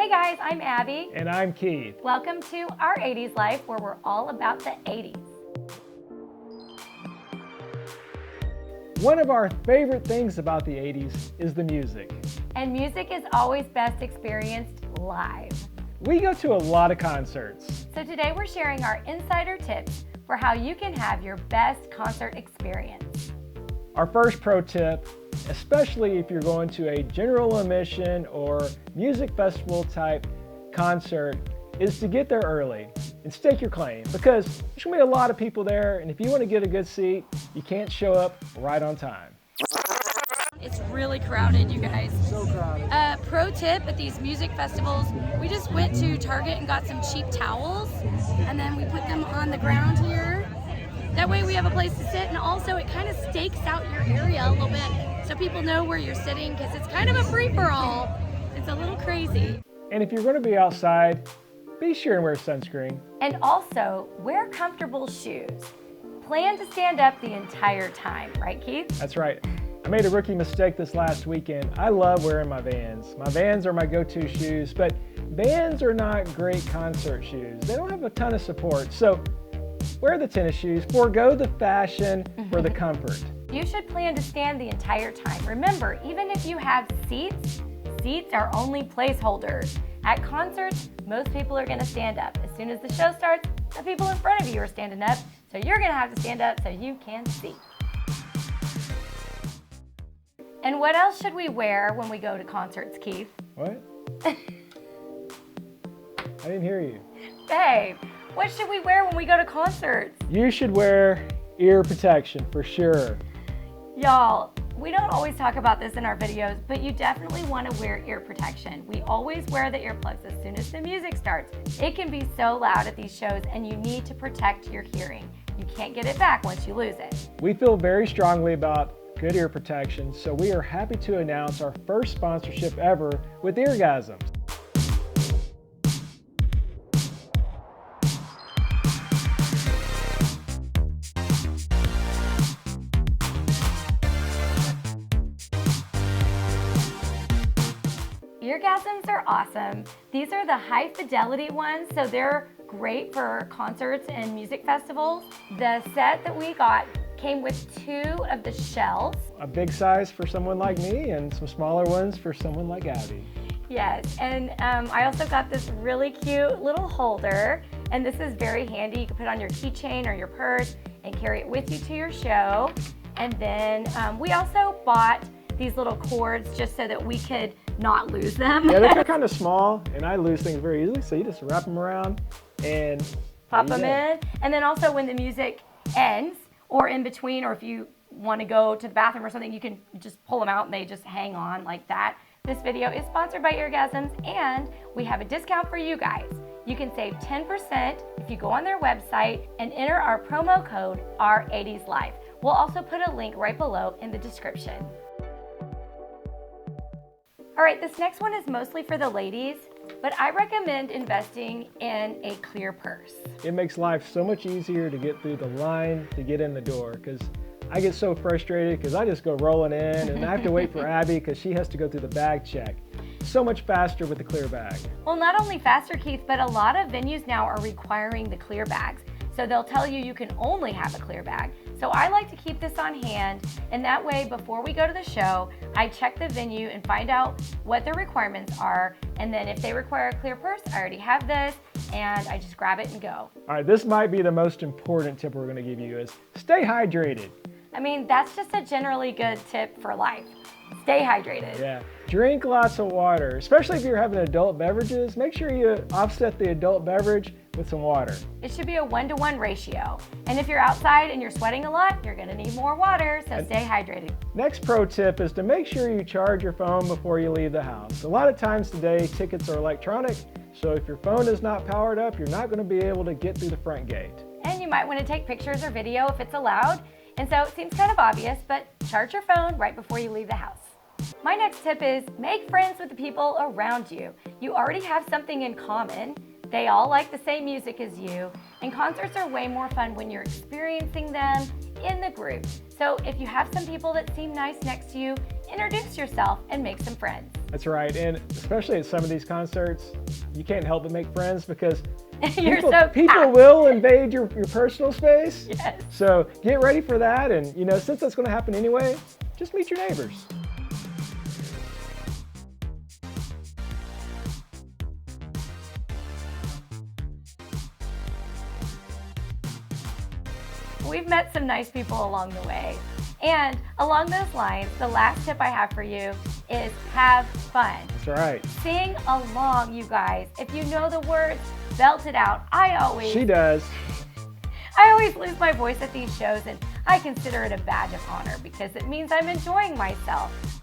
Hey guys, I'm Abby. And I'm Keith. Welcome to Our 80s Life, where we're all about the 80s. One of our favorite things about the 80s is the music. And music is always best experienced live. We go to a lot of concerts. So today we're sharing our insider tips for how you can have your best concert experience. Our first pro tip, especially if you're going to a general admission or music festival type concert, is to get there early and stake your claim, because there's going to be a lot of people there, and if you want to get a good seat, you can't show up right on time. It's really crowded, you guys. So crowded. Pro tip at these music festivals, we just went to Target and got some cheap towels, and then we put them on the ground here. That way we have a place to sit, and also it kind of stakes out your area a little bit so people know where you're sitting, because it's kind of a free-for-all. It's a little crazy. And if you're going to be outside, be sure and wear sunscreen. And also, wear comfortable shoes. Plan to stand up the entire time, right, Keith? That's right. I made a rookie mistake this last weekend. I love wearing my Vans. My Vans are my go-to shoes, but Vans are not great concert shoes. They don't have a ton of support, so wear the tennis shoes. Forgo the fashion for the comfort. You should plan to stand the entire time. Remember, even if you have seats, seats are only placeholders. At concerts, most people are going to stand up. As soon as the show starts, the people in front of you are standing up, so you're going to have to stand up so you can see. And what else should we wear when we go to concerts, Keith? What? I didn't hear you. Babe, what should we wear when we go to concerts? You should wear ear protection for sure. Y'all, we don't always talk about this in our videos, but you definitely want to wear ear protection. We always wear the earplugs as soon as the music starts. It can be so loud at these shows, and you need to protect your hearing. You can't get it back once you lose it. We feel very strongly about good ear protection, so we are happy to announce our first sponsorship ever with Eargasm. Eargasms are awesome. These are the high fidelity ones, so they're great for concerts and music festivals. The set that we got came with 2 of the shells. A big size for someone like me and some smaller ones for someone like Abby. Yes, and I also got this really cute little holder, and this is very handy. You can put it on your keychain or your purse and carry it with you to your show. And then we also bought these little cords just so that we could not lose them. Yeah, they're kind of small, and I lose things very easily, so you just wrap them around and pop them in. And then also when the music ends, or in between, or if you want to go to the bathroom or something, you can just pull them out and they just hang on like that. This video is sponsored by Eargasms, and we have a discount for you guys. You can save 10% if you go on their website and enter our promo code Our80sLife. We'll also put a link right below in the description. All right, this next one is mostly for the ladies, but I recommend investing in a clear purse. it makes life so much easier to get through the line to get in the door, because I get so frustrated because I just go rolling in and I have to wait for Abby because she has to go through the bag check. So much faster with the clear bag. Well, not only faster, Keith, but a lot of venues now are requiring the clear bags. So they'll tell you you can only have a clear bag. So I like to keep this on hand, and that way before we go to the show, I check the venue and find out what their requirements are, and then if they require a clear purse, I already have this, and I just grab it and go. All right, this might be the most important tip we're gonna give you is stay hydrated. I mean, that's just a generally good tip for life. Stay hydrated. Yeah, drink lots of water, especially if you're having adult beverages. Make sure you offset the adult beverage with some water. It should be a 1-to-1 ratio. And if you're outside and you're sweating a lot, you're gonna need more water, so stay hydrated. Next pro tip is to make sure you charge your phone before you leave the house. A lot of times today, tickets are electronic, so if your phone is not powered up, you're not gonna be able to get through the front gate. And you might wanna take pictures or video if it's allowed. And so it seems kind of obvious, but charge your phone right before you leave the house. My next tip is make friends with the people around you. You already have something in common. They all like the same music as you, and concerts are way more fun when you're experiencing them in the group. So if you have some people that seem nice next to you, introduce yourself and make some friends. That's right, and especially at some of these concerts, you can't help but make friends because You're people, so people packed. will invade your personal space. Yes. So get ready for that, and since that's going to happen anyway, just meet your neighbors. We've met some nice people along the way. And along those lines, the last tip I have for you is have fun. That's right. Sing along, you guys. If you know the words, belt it out. She does. I always lose my voice at these shows, and I consider it a badge of honor because it means I'm enjoying myself.